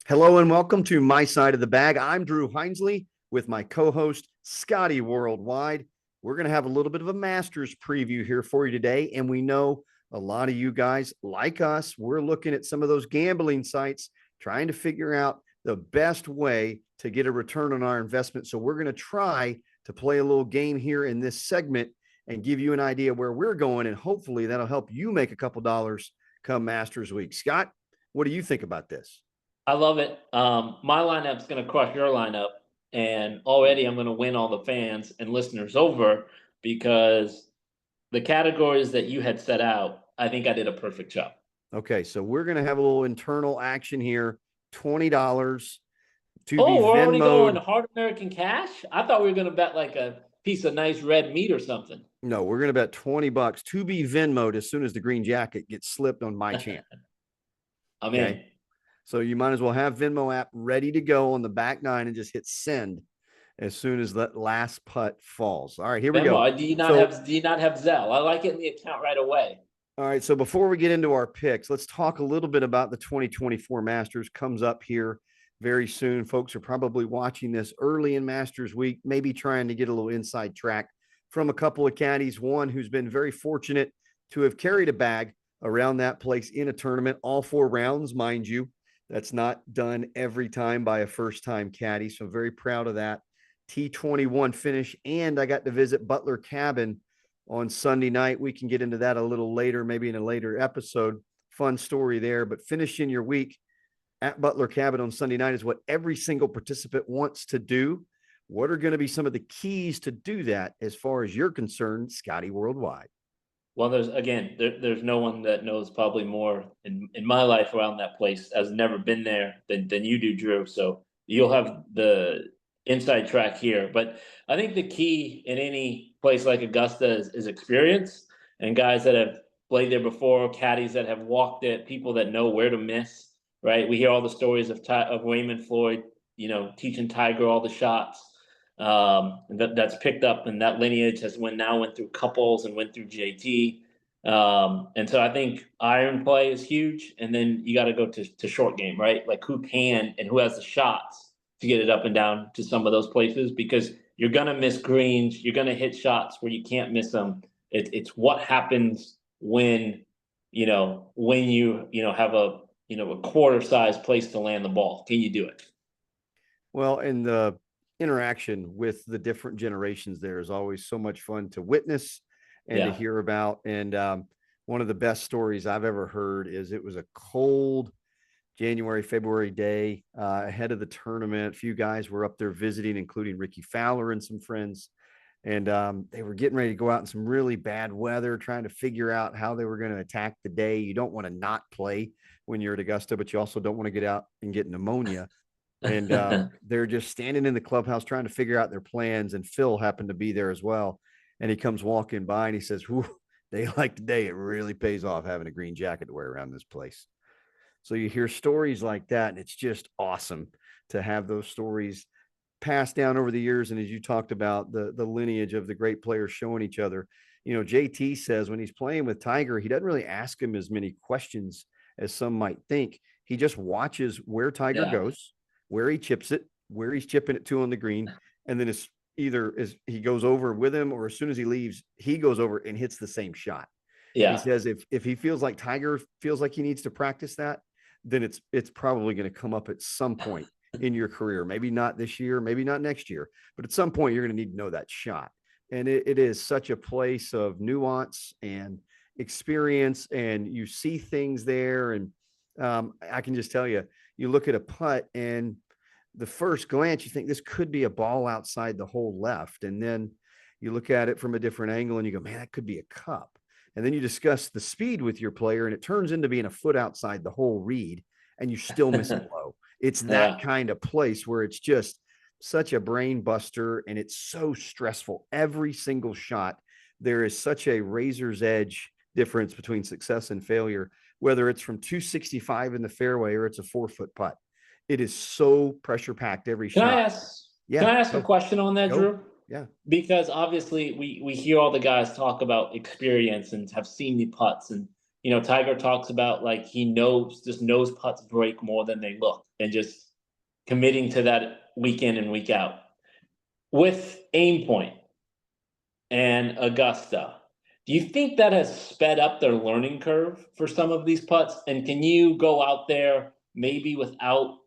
Hello and welcome to My Side of the Bag. I'm Drew Hinesley with my co-host Scottie Worldwide. We're going to have a little bit of a Masters preview here for you today, and we know a lot of you guys like us. We're looking at some of those gambling sites, trying to figure out the best way to get a return on our investment. So we're going to try to play a little game here in this segment and give you an idea where we're going, and hopefully that'll help you make a couple dollars come Masters Week. Scott, what do you think about this? I love it. My lineup's going to crush your lineup, and already I'm going to win all the fans and listeners over because the categories that you had set out, I think I did a perfect job. Okay, so we're going to have a little internal action here. $20 to be Oh, we're already going Venmoed. hard American cash? I thought we were going to bet like a piece of nice red meat or something. No, we're going to bet $20 to be Venmoed as soon as the green jacket gets slipped on my channel. I'm Okay. in. So you might as well have Venmo app ready to go on the back nine and just hit send as soon as that last putt falls. All right, here we go. Venmo, do you not have Zelle? I like it in the account right away. All right, so before we get into our picks, let's talk a little bit about the 2024 Masters. Comes up here very soon. Folks are probably watching this early in Masters Week, maybe trying to get a little inside track from a couple of caddies. One who's been very fortunate to have carried a bag around that place in a tournament, all 4 rounds, mind you. That's not done every time by a first-time caddy, so very proud of that. T21 finish, and I got to visit Butler Cabin on Sunday night. We can get into that a little later, maybe in a later episode. Fun story there, but finishing your week at Butler Cabin on Sunday night is what every single participant wants to do. What are going to be some of the keys to do that as far as you're concerned, Scottie Worldwide? Well, there's no one that knows probably more in my life around that place. Has never been there than you do, Drew. So you'll have the inside track here. But I think the key in any place like Augusta is experience and guys that have played there before, caddies that have walked it, people that know where to miss. Right? We hear all the stories of Raymond Floyd, teaching Tiger all the shots. That's picked up, and that lineage went through couples and went through JT. And so I think iron play is huge, and then you got to go to short game, right? Like who can and who has the shots to get it up and down to some of those places, because you're gonna miss greens, you're gonna hit shots where you can't miss them. It's what happens when you have a quarter size place to land the ball. Can you do it? Well, and the interaction with the different generations there is always so much fun to witness and to Yeah. hear about. And one of the best stories I've ever heard is it was a cold January, February day ahead of the tournament. A few guys were up there visiting, including Ricky Fowler and some friends. And they were getting ready to go out in some really bad weather, trying to figure out how they were going to attack the day. You don't want to not play when you're at Augusta, but you also don't want to get out and get pneumonia. And they're just standing in the clubhouse trying to figure out their plans. And Phil happened to be there as well. And he comes walking by and he says, "Whew, day like today, it really pays off having a green jacket to wear around this place." So you hear stories like that, and it's just awesome to have those stories passed down over the years. And as you talked about, the lineage of the great players showing each other. JT says when he's playing with Tiger, he doesn't really ask him as many questions as some might think. He just watches where Tiger Yeah. goes, where he chips it, where he's chipping it to on the green, and then it's either as he goes over with him, or as soon as he leaves, he goes over and hits the same shot. And he Yeah. says if he feels like Tiger feels like he needs to practice that, then it's probably going to come up at some point in your career. Maybe not this year, maybe not next year, but at some point you're going to need to know that shot. And it is such a place of nuance and experience, and you see things there. And I can just tell you, you look at a putt and the first glance, you think this could be a ball outside the hole left. And then you look at it from a different angle and you go, man, that could be a cup. And then you discuss the speed with your player and it turns into being a foot outside the whole read, and you still miss it low. It's that Yeah. kind of place where it's just such a brain buster and it's so stressful. Every single shot, there is such a razor's edge difference between success and failure, whether it's from 265 in the fairway or it's a 4-foot putt. It is so pressure packed every Can I shot. ask can Yeah. I ask a question on that, Go. Drew? Yeah. Because obviously we hear all the guys talk about experience and have seen the putts, and Tiger talks about like he knows just knows putts break more than they look, and just committing to that week in and week out. With Aim Point and Augusta, do you think that has sped up their learning curve for some of these putts? And can you go out there maybe without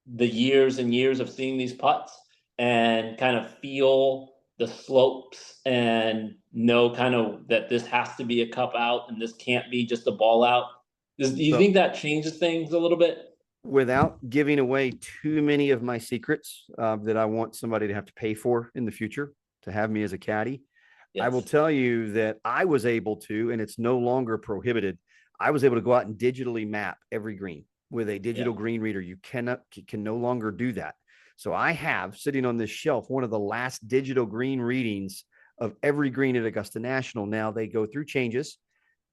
the years and years of seeing these putts and kind of feel the slopes and know kind of that this has to be a cup out and this can't be just a ball out? Do you So think that changes things a little bit? without giving away too many of my secrets that I want somebody to have to pay for in the future to have me as a caddy, I will Yes. tell you that I was able to, and it's no longer prohibited. I was able to go out and digitally map every green with a Yeah. digital green reader. You can no longer do that. So I have sitting on this shelf one of the last digital green readings of every green at Augusta National. Now they go through changes.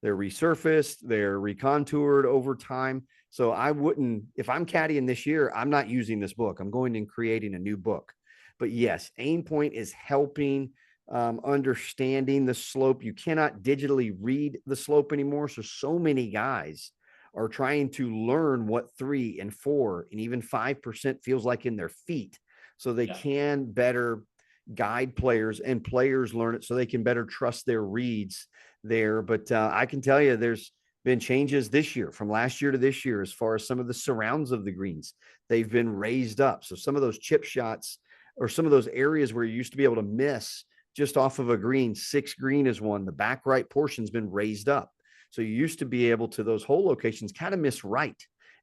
They're resurfaced, they're recontoured over time. So I wouldn't, if I'm caddying this year, I'm not using this book. I'm going and creating a new book. But yes, Aim Point is helping understanding the slope. You cannot digitally read the slope anymore. So many guys are trying to learn what 3 and 4 and even 5% feels like in their feet so they Yeah. can better guide players, and players learn it so they can better trust their reads there. But I can tell you there's been changes this year from last year to this year as far as some of the surrounds of the greens. They've been raised up. So some of those chip shots or some of those areas where you used to be able to miss just off of a green, 6 green is one, the back right portion's been raised up. So you used to be able to those hole locations kind of miss right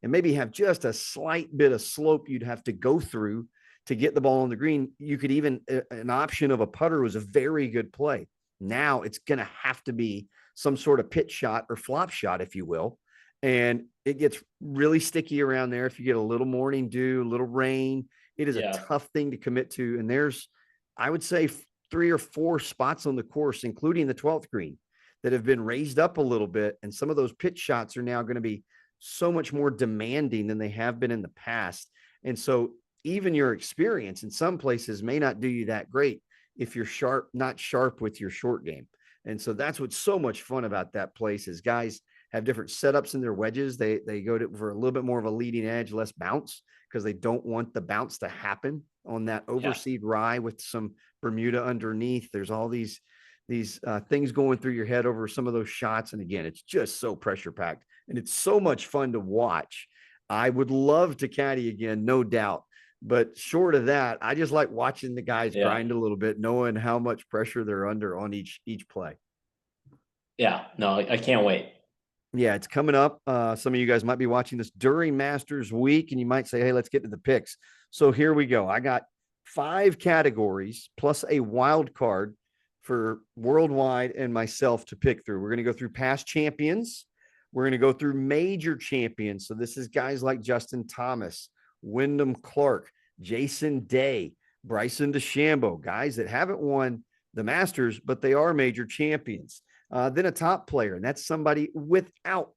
and maybe have just a slight bit of slope you'd have to go through to get the ball on the green. You could even, an option of a putter was a very good play. Now it's going to have to be some sort of pitch shot or flop shot, if you will. And it gets really sticky around there. If you get a little morning dew, a little rain, it is a Yeah. tough thing to commit to. And there's, I would say, 3 or 4 spots on the course, including the 12th green, that have been raised up a little bit. And some of those pitch shots are now going to be so much more demanding than they have been in the past. And so even your experience in some places may not do you that great if you're not sharp with your short game. And so that's what's so much fun about that place is guys have different setups in their wedges. They go to for a little bit more of a leading edge, less bounce, because they don't want the bounce to happen on that Yeah. overseed rye with some Bermuda underneath. There's all these things going through your head over some of those shots. And again, it's just so pressure packed and it's so much fun to watch. I would love to caddy again, no doubt. But short of that, I just like watching the guys Yeah. grind a little bit, knowing how much pressure they're under on each play. Yeah. No, I can't wait. Yeah, it's coming up. Some of you guys might be watching this during Masters week, and you might say, hey, let's get to the picks. So here we go. I got 5 categories plus a wild card for worldwide and myself to pick through. We're going to go through past champions. We're going to go through major champions. So this is guys like Justin Thomas, Wyndham Clark, Jason Day, Bryson DeChambeau, guys that haven't won the Masters, but they are major champions. Then a top player, and that's somebody without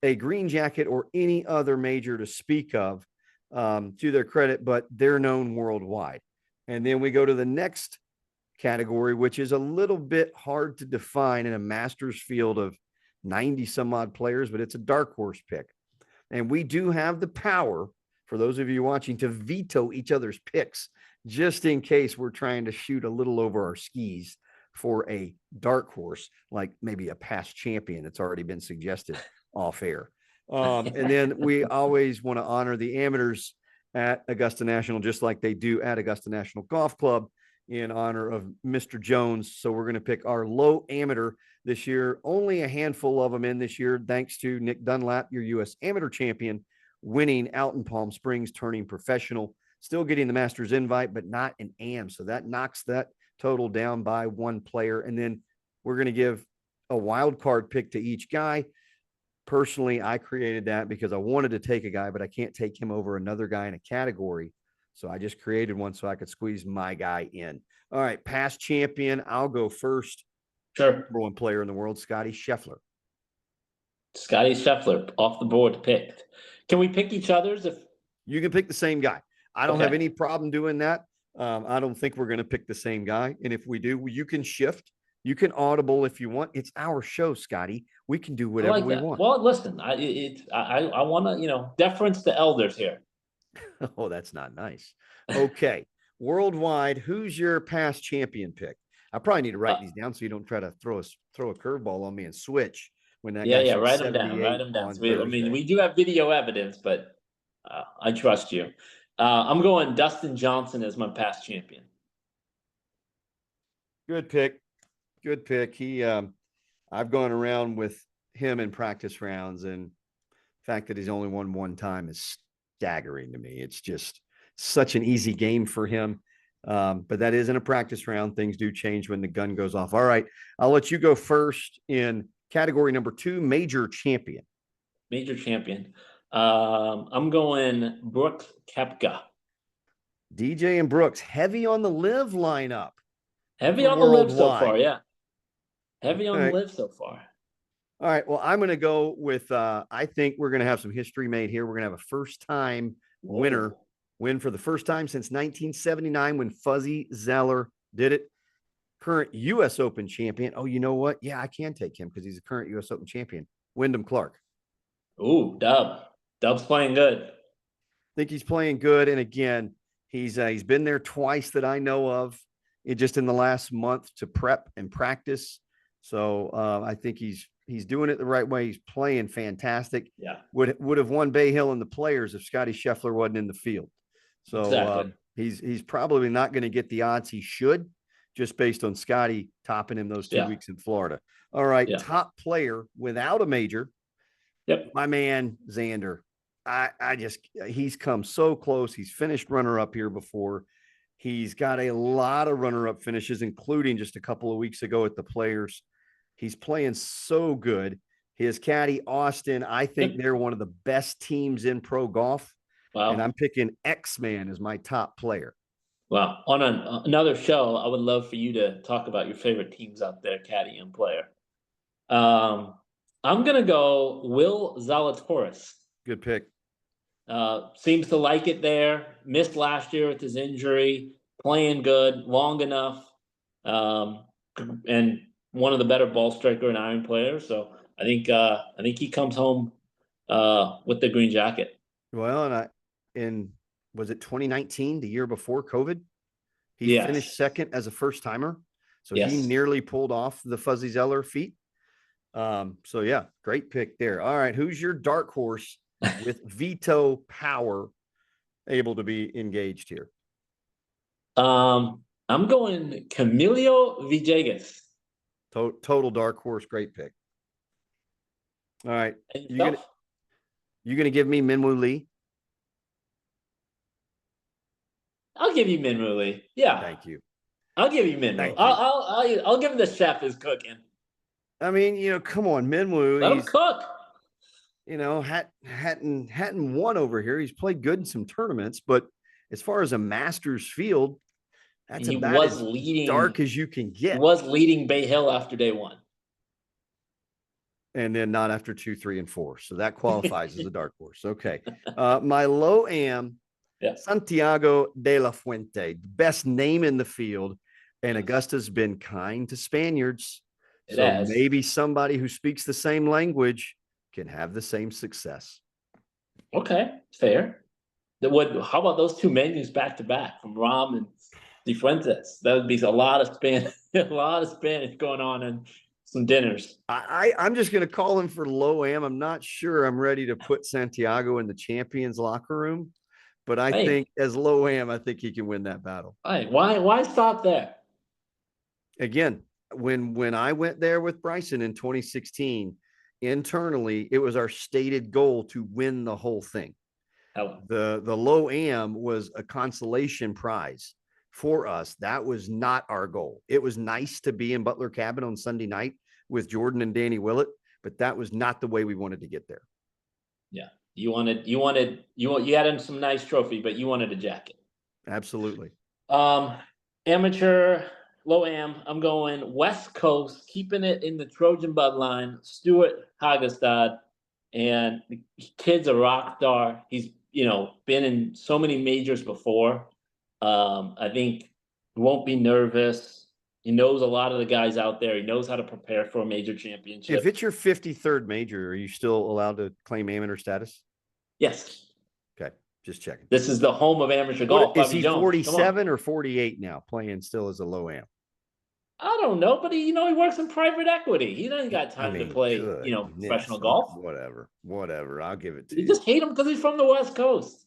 a green jacket or any other major to speak of, to their credit, but they're known worldwide. And then we go to the next category, which is a little bit hard to define in a Masters field of 90 some odd players, but it's a dark horse pick. And we do have the power, for those of you watching, to veto each other's picks just in case we're trying to shoot a little over our skis for a dark horse, like maybe a past champion that's already been suggested off air. And then we always want to honor the amateurs at Augusta National, just like they do at Augusta National Golf Club in honor of Mr. Jones. So we're going to pick our low amateur this year. Only a handful of them in this year, thanks to Nick Dunlap, your U.S. amateur champion, winning out in Palm Springs, turning professional, still getting the Masters invite, but not an AM. So that knocks that total down by 1 player. And then we're going to give a wild card pick to each guy. Personally, I created that because I wanted to take a guy, but I can't take him over another guy in a category. So I just created one so I could squeeze my guy in. All right, past champion. I'll go first. Sure. Number 1 player in the world, Scottie Scheffler. Scottie Scheffler off the board picked. Can we pick each other's? If you can pick the same guy, I don't Okay. have any problem doing that. I don't think we're going to pick the same guy. And if we do, you can shift You can audible if you want. It's our show, Scotty. We can do I whatever like we that. want. Well, listen, I want to, deference to elders here. Oh, that's not nice. Okay. Worldwide, who's your past champion pick? I probably need to Uh, write these down so you don't try to throw a curveball on me and switch when that yeah, guy yeah, shoots write them down, write 78 them down. on So I mean, Thursday. we do have video evidence, but I trust you. I'm going Dustin Johnson as my past champion. Good pick. Good pick. I've gone around with him in practice rounds, and the fact that he's only won one time is staggering to me. It's just such an easy game for him. But that isn't a practice round. Things do change when the gun goes off. All right. I'll let you go first in category number 2, major champion. Major champion. I'm going Brooks Koepka. DJ and Brooks, heavy on the live lineup Heavy for on the live so far, worldwide. yeah. Heavy on the Okay. live so far. All right. Well, I'm going to go with, I think we're going to have some history made here. We're going to have a first time winner Whoa. win for the first time since 1979 when Fuzzy Zeller did it. Current U.S. Open champion. Oh, you know what? Yeah, I can take him because he's a current U.S. Open champion. Wyndham Clark. Ooh, Dub. Dub's playing good. Think he's playing good. And again, he's been there twice that I know of, just in the last month to prep and practice. So I think he's doing it the right way. He's playing fantastic. Yeah, Would have won Bay Hill and the Players if Scotty Scheffler wasn't in the field. So exactly. he's probably not going to get the odds he should, just based on Scotty topping him those 2 Yeah, weeks in Florida. All right, yeah. top player without a major, Yep. my man Xander. He's come so close. He's finished runner up here before. He's got a lot of runner up finishes, including just a couple of weeks ago at the Players. He's playing so good. His caddy, Austin, I think Yep. they're one of the best teams in pro golf. And I'm Wow. picking X-Man as my top player. Wow. On another show, I would love for you to talk about your favorite teams out there, caddy and player. Um, I'm gonna go Will Zalatoris. Good pick. Seems to like it there. Missed last year with his injury. Playing good, long enough, um, and one of the better ball striker and iron players. So I think he comes home with the green jacket. Well, in was it 2019, the year before COVID? He finished Yes, second as a first timer. So he yes. nearly pulled off the Fuzzy Zeller feat. So yeah, great pick there. All right, who's your dark horse with veto power able to be engaged here? I'm going Camilo Villegas. Total dark horse, great pick. All right, And you gonna yourself? you gonna give me Minwoo Lee? I'll give you Minwoo Lee. Yeah, Thank you, I'll give you Minwoo. thank you. I'll give him the chef is cooking. I mean, come on, Minwoo. Let him He's cook. hadn't won over here. He's played good in some tournaments, but as far as a Masters field, And that's about as dark as you can he get. was leading Bay Hill after day one. And then not after 2, 3, and 4. So that qualifies as a dark horse. Okay. My low am Yeah. Santiago de la Fuente, best name in the field. And Augusta's been kind to Spaniards. It So has. maybe somebody who speaks the same language can have the same success. Okay, fair. How about those two menus back to back from Ram and De Fuentes? That would be a lot of Spanish, a lot of Spanish going on and some dinners. I'm just going to call him for low am. I'm not sure I'm ready to put Santiago in the champions locker room, but I Hey, think as low am, I think he can win that battle. hey, why stop there? Again, when I went there with Bryson in 2016, internally, it was our stated goal to win the whole thing. Oh, The low am was a consolation prize for us. That was not our goal. It was nice to be in Butler Cabin on Sunday night with Jordan and Danny Willett, but that was not the way we wanted to get there. yeah. You had him some nice trophy, but you wanted a jacket. Absolutely. Amateur low am. I'm going West Coast, keeping it in the Trojan bloodline. Stuart Hagestad, and the kid's a rock star. He's been in so many majors before. I think he won't be nervous. He knows a lot of the guys out there. He knows how to prepare for a major If championship. it's your 53rd major, are you still allowed to claim amateur status? Yes. Okay, just checking. This is the home of amateur What golf. is Bobby he, Jones, come on. 47 or 48 now, playing still as a low am? I don't know, but he works in private equity. He doesn't got I time to mean, play, goodness, professional golf. whatever. I'll give it to You you. just hate him because he's from the West Coast.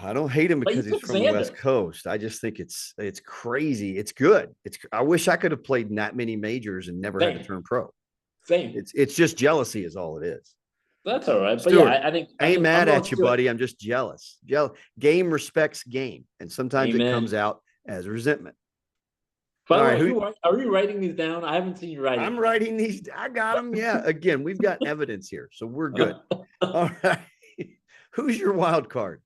I don't hate him But you because he's took from the West Xander. Coast. I just think it's crazy. It's good. I wish I could have pplayed in that many majors and never had to Same. turn pro. Same. It's just jealousy is all it is. That's all right. But Stuart, yeah, I think I ain't I'm mad going at you, Stewart. buddy. I'm just jealous. Game respects game, and sometimes it comes Amen. out as resentment. By All the right, way, are you writing these down? I haven't seen you writing. I'm writing these. I got them. Yeah. Again, we've got evidence here, so we're good. All right. Who's your wild card?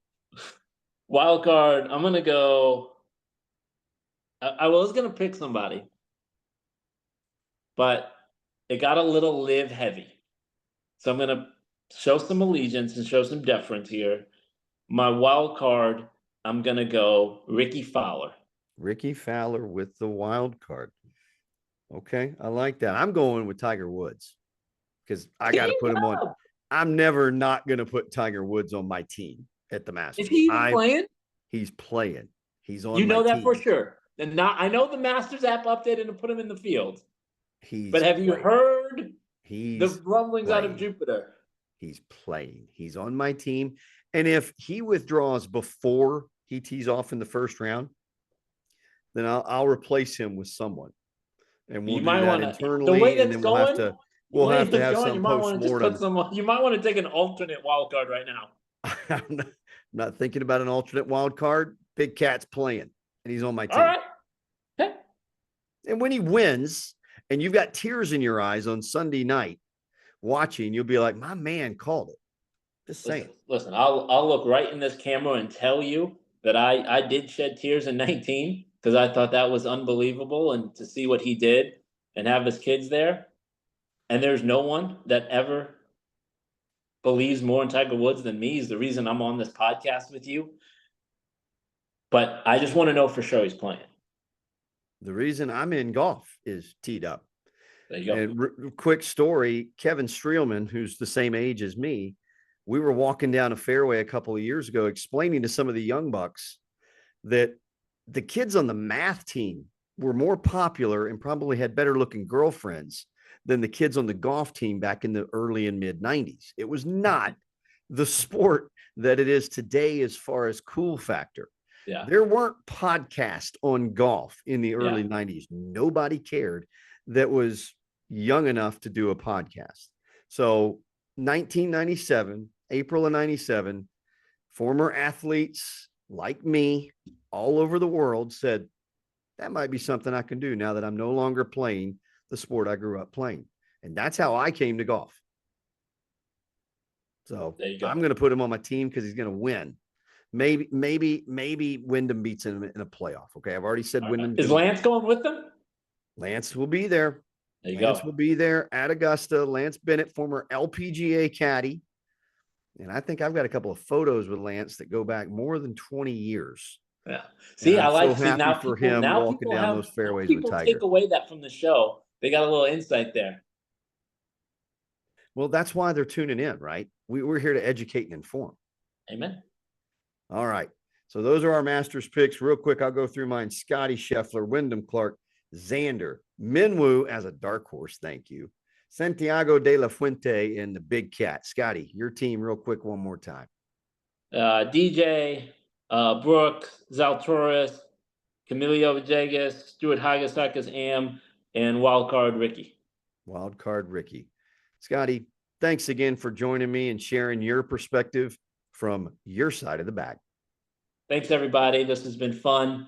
Wild card. I'm gonna go. I was gonna pick somebody, but it got a little live heavy. So I'm gonna show some allegiance and show some deference here. My wild card, I'm gonna go Ricky Fowler. Ricky Fowler with the wild card. Okay, I like that. I'm going with Tiger Woods because I got to Team put him on. up. I'm never not going to put Tiger Woods on my team at the Is Masters. he even playing? He's playing. He's on You my know that for team. sure. And not, I know the Masters app updated and put him in the field. He's But have you playing. heard the He's rumblings out of playing. Jupiter? He's playing. He's on my team. And if he withdraws before he tees off in the first round, then I'll replace him with someone. And we'll You do might that want to. The way internally. And that's then going, we'll have to have some you might want to just put post-mortem. someone. You might want to take an alternate wild card right now. I'm not thinking about an alternate wild card. Big Cat's playing, and he's on my team. All right. Okay. And when he wins, and you've got tears in your eyes on Sunday night watching, you'll be like, "My man called it." Just saying. Listen. I'll look right in this camera and tell you that I did shed tears in 19 because I thought that was unbelievable, and to see what he did and have his kids there, and there's no one that ever believes more in Tiger Woods than me. Is the reason I'm on this podcast with you. But I just want to know for sure he's playing. The reason I'm in golf is teed up. There you go. And quick story, Kevin Streelman, who's the same age as me, we were walking down a fairway a couple of years ago explaining to some of the young bucks that the kids on the math team were more popular and probably had better looking girlfriends than the kids on the golf team back in the early and mid 90s. It was not the sport that it is today as far as cool factor. Yeah. There weren't podcasts on golf in the early 90s. Nobody cared that was young enough to do a podcast. So 1997, April of 97, former athletes like me all over the world said, that might be something I can do now that I'm no longer playing the sport I grew up playing. And that's how I came to golf. So I'm going to put him on my team because he's going to win. Maybe Wyndham beats him in a playoff. Okay. I've already said Wyndham. Is Lance going with them? Lance will be there. Lance will be there at Augusta. Lance Bennett, former LPGA caddy. And I think I've got a couple of photos with Lance that go back more than 20 years. Yeah. See, I like so happy now for people, him now walking people down have, those fairways people with Tiger. take away that from the show. They got a little insight there. Well, that's why they're tuning in, right? We're here to educate and inform. Amen. All right. So those are our Masters picks. Real quick, I'll go through mine. Scottie Scheffler, Wyndham Clark, Xander, Minwoo as a dark horse. Thank you. Santiago de la Fuente and the Big Cat. Scotty, your team real quick one more time. DJ, Brooke, Zalatoris, Camilo Villegas, Stuart Hagasakas, Am, and Wildcard Ricky. Wildcard Ricky. Scotty, thanks again for joining me and sharing your perspective from your side of the bag. Thanks, everybody. This has been fun.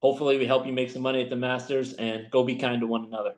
Hopefully we help you make some money at the Masters, and go be kind to one another.